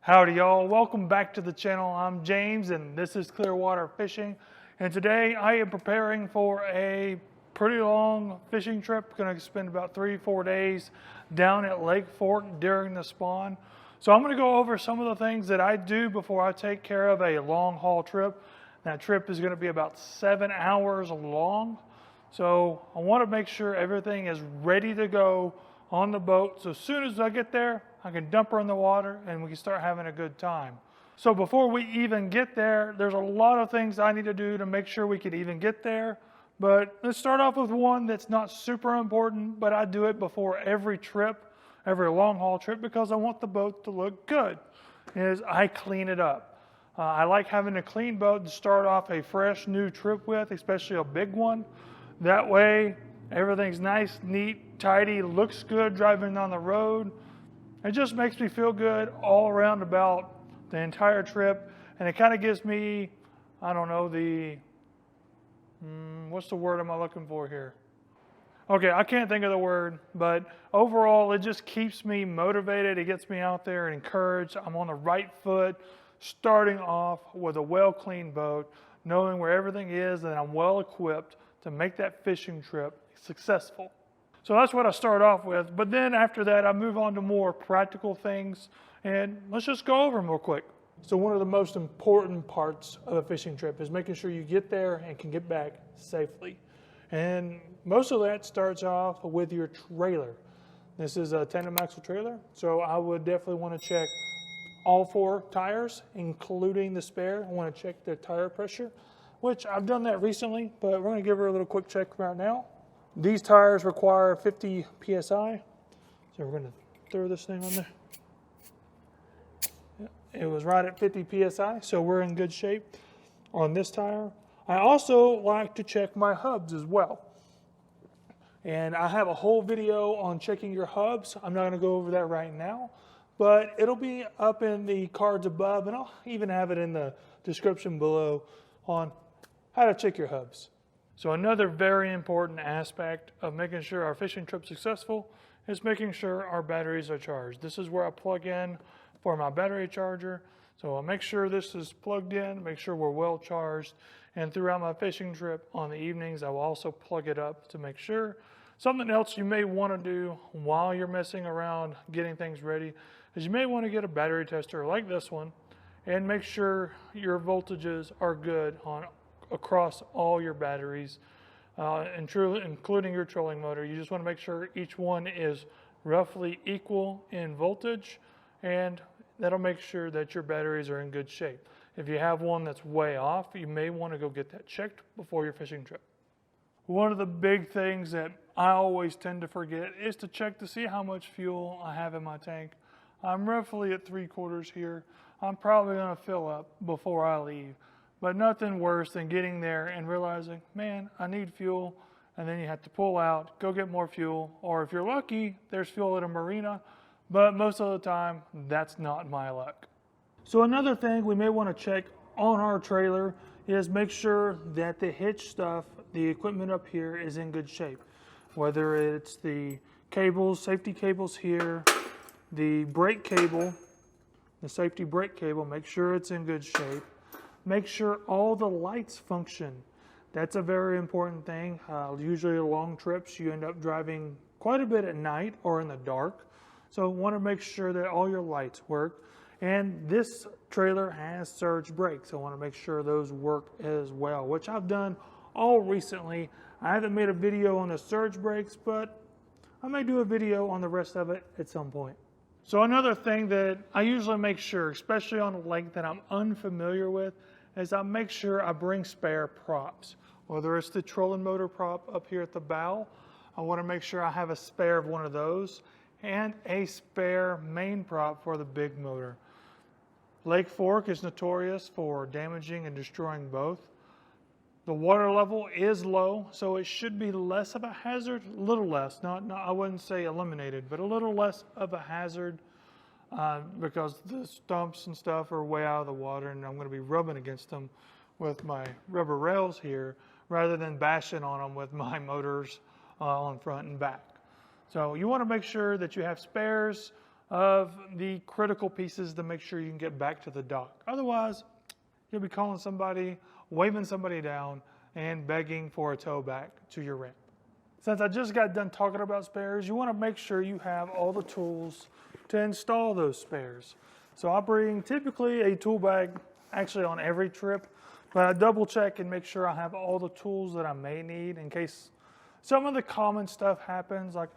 Howdy y'all, welcome back to the channel. I'm James and this is Clearwater Fishing. And today I am preparing for a pretty long fishing trip. Going to spend about 3-4 days down at Lake Fork during the spawn. So I'm going to go over some of the things that I do before I take care of a long haul trip. That trip is going to be about 7 hours long. So I want to make sure everything is ready to go on the boat. So as soon as I get there, I can dump her in the water and we can start having a good time. So before we even get there, there's a lot of things I need to do to make sure we can even get there. But let's start off with one that's not super important, but I do it before every trip, every long haul trip, because I want the boat to look good, is I clean it up. I like having a clean boat to start off a fresh new trip with, especially a big one. That way, everything's nice, neat, tidy, looks good driving down the road. It just makes me feel good all around about the entire trip. And it kind of gives me, I don't know, what's the word am I looking for here? Okay, I can't think of the word, but overall it just keeps me motivated. It gets me out there and encouraged. I'm on the right foot, starting off with a well-cleaned boat, knowing where everything is, and I'm well equipped to make that fishing trip successful. So that's what I start off with, but then after that I move on to more practical things, and let's just go over them real quick. So one of the most important parts of a fishing trip is making sure you get there and can get back safely. And most of that starts off with your trailer. This is a tandem axle trailer, so I would definitely want to check all 4 tires, including the spare. I want to check the tire pressure, which I've done that recently, but we're going to give her a little quick check right now. These tires require 50 PSI, so we're going to throw this thing on there. It was right at 50 PSI, so we're in good shape on this tire. I also like to check my hubs as well. And I have a whole video on checking your hubs. I'm not going to go over that right now, but it'll be up in the cards above, and I'll even have it in the description below on how to check your hubs. So another very important aspect of making sure our fishing trip's successful is making sure our batteries are charged. This is where I plug in for my battery charger. So I'll make sure this is plugged in, make sure we're well charged. And throughout my fishing trip on the evenings, I will also plug it up to make sure. Something else you may want to do while you're messing around getting things ready is you may want to get a battery tester like this one and make sure your voltages are good across all your batteries, including your trolling motor. You just want to make sure each one is roughly equal in voltage, and that'll make sure that your batteries are in good shape. If you have one that's way off, you may want to go get that checked before your fishing trip. One of the big things that I always tend to forget is to check to see how much fuel I have in my tank. I'm roughly at 3/4 here. I'm probably going to fill up before I leave. But nothing worse than getting there and realizing, man, I need fuel, and then you have to pull out, go get more fuel, or if you're lucky, there's fuel at a marina, but most of the time, that's not my luck. So another thing we may want to check on our trailer is make sure that the Hitch Stuff, the equipment up here, is in good shape. Whether it's the cables, safety cables here, the brake cable, the safety brake cable, make sure it's in good shape. Make sure all the lights function. That's a very important thing. Usually long trips, you end up driving quite a bit at night or in the dark. So want to make sure that all your lights work. And this trailer has surge brakes. So I want to make sure those work as well, which I've done all recently. I haven't made a video on the surge brakes, but I may do a video on the rest of it at some point. So another thing that I usually make sure, especially on a lake that I'm unfamiliar with, is I make sure I bring spare props. Whether it's the trolling motor prop up here at the bow, I want to make sure I have a spare of one of those and a spare main prop for the big motor. Lake Fork is notorious for damaging and destroying both. The water level is low, so it should be less of a hazard, a little less, I wouldn't say eliminated, but a little less of a hazard because the stumps and stuff are way out of the water, and I'm going to be rubbing against them with my rubber rails here rather than bashing on them with my motors on front and back. So you want to make sure that you have spares of the critical pieces to make sure you can get back to the dock. Otherwise, you'll be calling somebody, waving somebody down, and begging for a tow back to your ramp. Since I just got done talking about spares, you want to make sure you have all the tools to install those spares. So I bring typically a tool bag actually on every trip, but I double check and make sure I have all the tools that I may need in case some of the common stuff happens, like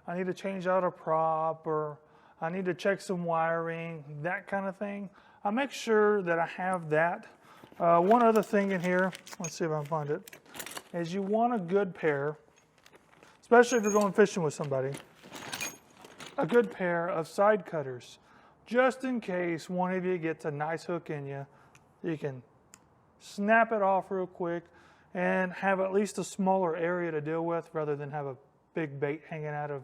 I need to change out a prop or I need to check some wiring, that kind of thing. I make sure that I have that. One other thing in here, let's see if I can find it, is you want a good pair, especially if you're going fishing with somebody, a good pair of side cutters, just in case one of you gets a nice hook in you. You can snap it off real quick and have at least a smaller area to deal with rather than have a big bait hanging out of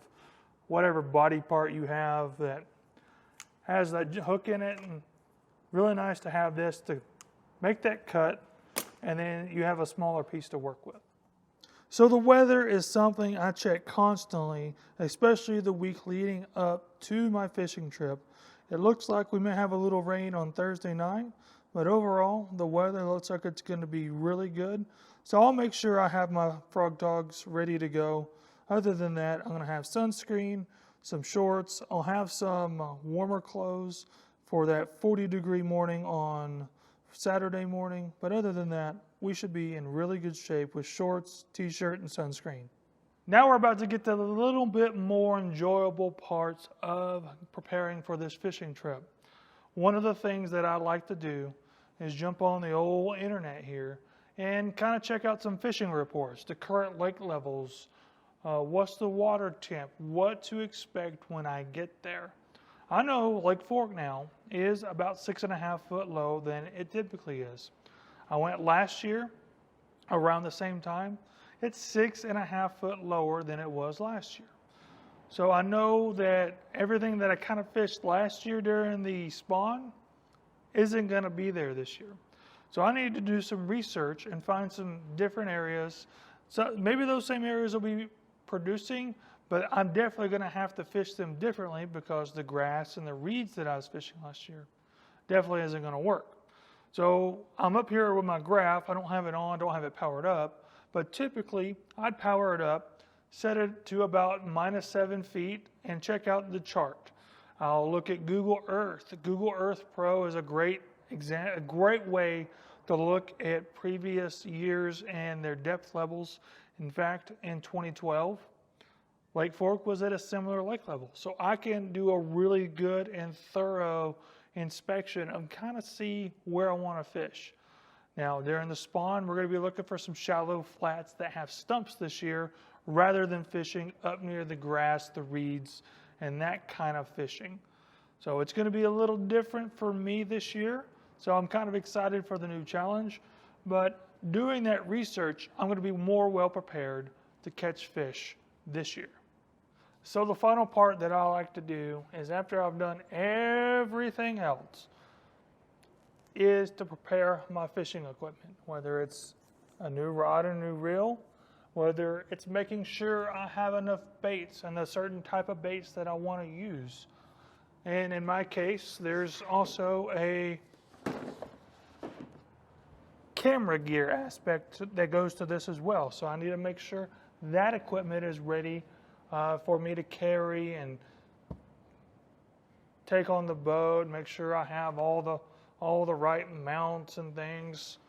whatever body part you have that has that hook in it. And really nice to have this to make that cut, and then you have a smaller piece to work with. So the weather is something I check constantly, especially the week leading up to my fishing trip. It looks like we may have a little rain on Thursday night, but overall the weather looks like it's going to be really good. So I'll make sure I have my frog dogs ready to go. Other than that, I'm going to have sunscreen, some shorts. I'll have some warmer clothes for that 40-degree morning on Saturday morning. But other than that, we should be in really good shape with shorts, t-shirt, and sunscreen. Now we're about to get to the little bit more enjoyable parts of preparing for this fishing trip. One of the things that I like to do is jump on the old internet here and kind of check out some fishing reports, the current lake levels, what's the water temp, what to expect when I get there. I know Lake Fork now is about 6.5 foot low than it typically is. I went last year around the same time. It's 6.5 foot lower than it was last year. So I know that everything that I kind of fished last year during the spawn isn't going to be there this year. So I need to do some research and find some different areas. So maybe those same areas will be producing, but I'm definitely going to have to fish them differently because the grass and the reeds that I was fishing last year definitely isn't going to work. So I'm up here with my graph. I don't have it on, don't have it powered up, but typically I'd power it up, set it to about -7 feet, and check out the chart. I'll look at Google Earth. Google Earth Pro is a great way to look at previous years and their depth levels. In fact, in 2012, Lake Fork was at a similar lake level. So I can do a really good and thorough inspection and kind of see where I want to fish. Now, during the spawn, we're going to be looking for some shallow flats that have stumps this year rather than fishing up near the grass, the reeds, and that kind of fishing. So it's going to be a little different for me this year. So I'm kind of excited for the new challenge. But doing that research, I'm going to be more well prepared to catch fish this year. So the final part that I like to do is after I've done everything else is to prepare my fishing equipment, whether it's a new rod and new reel, whether it's making sure I have enough baits and a certain type of baits that I want to use. And in my case, there's also a camera gear aspect that goes to this as well. So I need to make sure that equipment is ready for me to carry and take on the boat, make sure I have all the right mounts and things,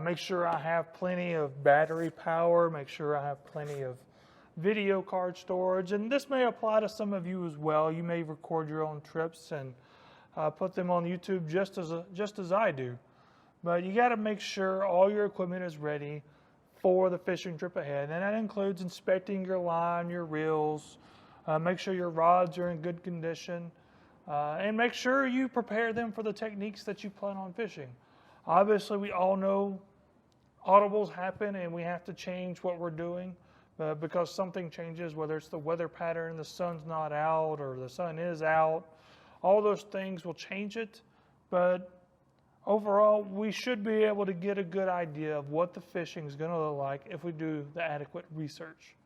make sure I have plenty of battery power, make sure I have plenty of video card storage. And this may apply to some of you as well. You may record your own trips and put them on YouTube just as I do. But you got to make sure all your equipment is ready for the fishing trip ahead. And that includes inspecting your line, your reels, make sure your rods are in good condition, and make sure you prepare them for the techniques that you plan on fishing. Obviously, we all know audibles happen and we have to change what we're doing because something changes, whether it's the weather pattern, the sun's not out, or the sun is out. All those things will change it, but overall, we should be able to get a good idea of what the fishing is going to look like if we do the adequate research.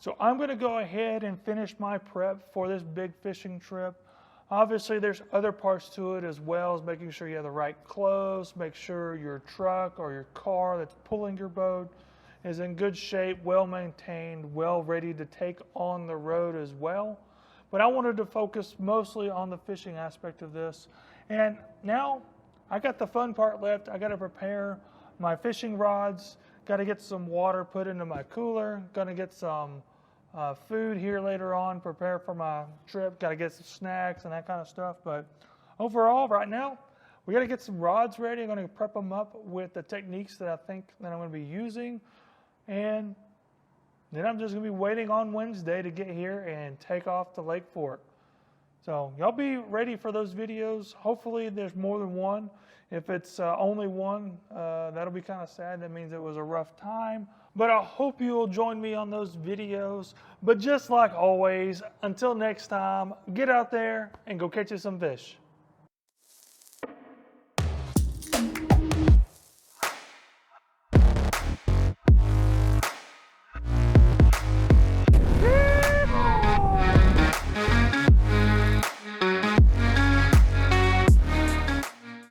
So I'm going to go ahead and finish my prep for this big fishing trip. Obviously, there's other parts to it as well as making sure you have the right clothes, make sure your truck or your car that's pulling your boat is in good shape, well maintained, well ready to take on the road as well. But I wanted to focus mostly on the fishing aspect of this. And now I got the fun part left. I got to prepare my fishing rods, got to get some water put into my cooler, going to get some food here later on, prepare for my trip, got to get some snacks and that kind of stuff. But overall, right now, we got to get some rods ready. I'm going to prep them up with the techniques that I think that I'm going to be using. And then I'm just going to be waiting on Wednesday to get here and take off to Lake Fork. So y'all be ready for those videos. Hopefully there's more than one. If it's only one, that'll be kind of sad. That means it was a rough time. But I hope you'll join me on those videos. But just like always, until next time, get out there and go catch you some fish.